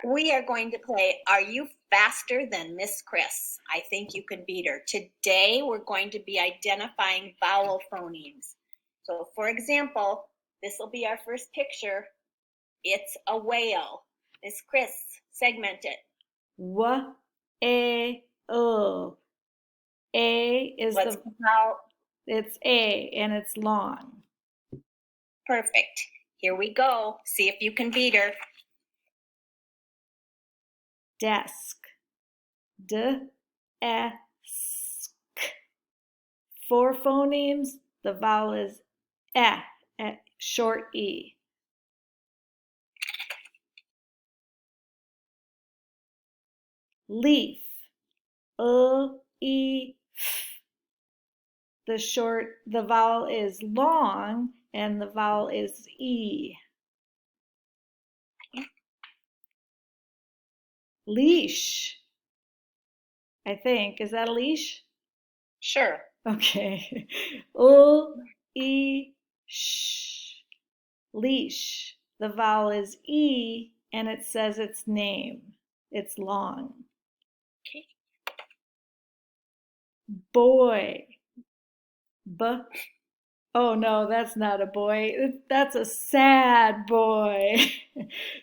We are going to play Are You Faster Than Miss Chris? I think you can beat her. Today we're going to be identifying vowel phonemes. So for example, this will be our first picture. It's a whale. Miss Chris, segment it. W, A, O. A is What's the the vowel? it's A and it's long. Perfect. Here we go. See if you can beat her. Desk. D, E, S, K. 4 phonemes. The vowel is E, short E. Leaf. E, F. The vowel is long and the vowel is E. Leash. I think. Is that a leash? Sure. Okay. Sh. Leash. The vowel is E and it says its name. It's long. Okay. Boy. B. Oh no, that's not a boy. That's a sad boy.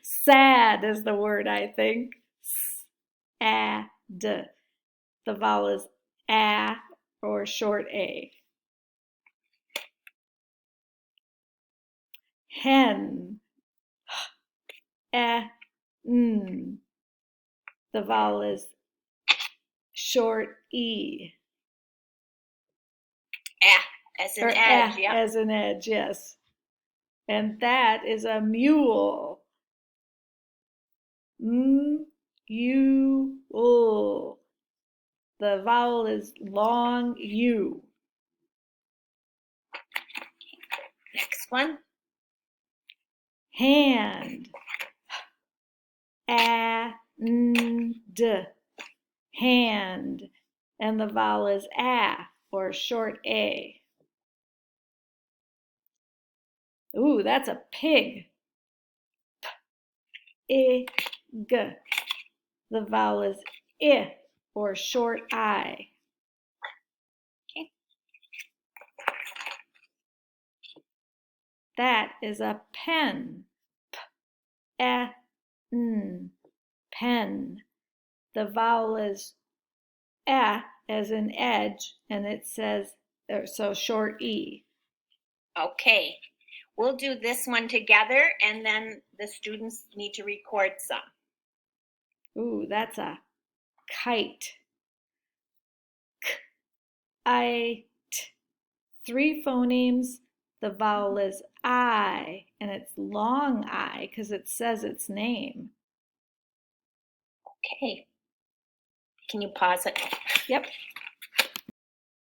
Sad is the word, I think. Sad. The vowel is A or short A. Hen. N. The vowel is short E. As an edge, yeah. As an edge, yes. And that is a mule. Mule. The vowel is long U. Next one. Hand. And. Hand. And the vowel is A or short A. Ooh, that's a pig. P, I, G. The vowel is I or short I. Okay. That is a pen. P, N. Pen. The vowel is as an edge, and it says, so short E. Okay. We'll do this one together, and then the students need to record some. Ooh, that's a kite. K-I-T. 3 phonemes. The vowel is I, and it's long I because it says its name. Okay. Can you pause it? Yep.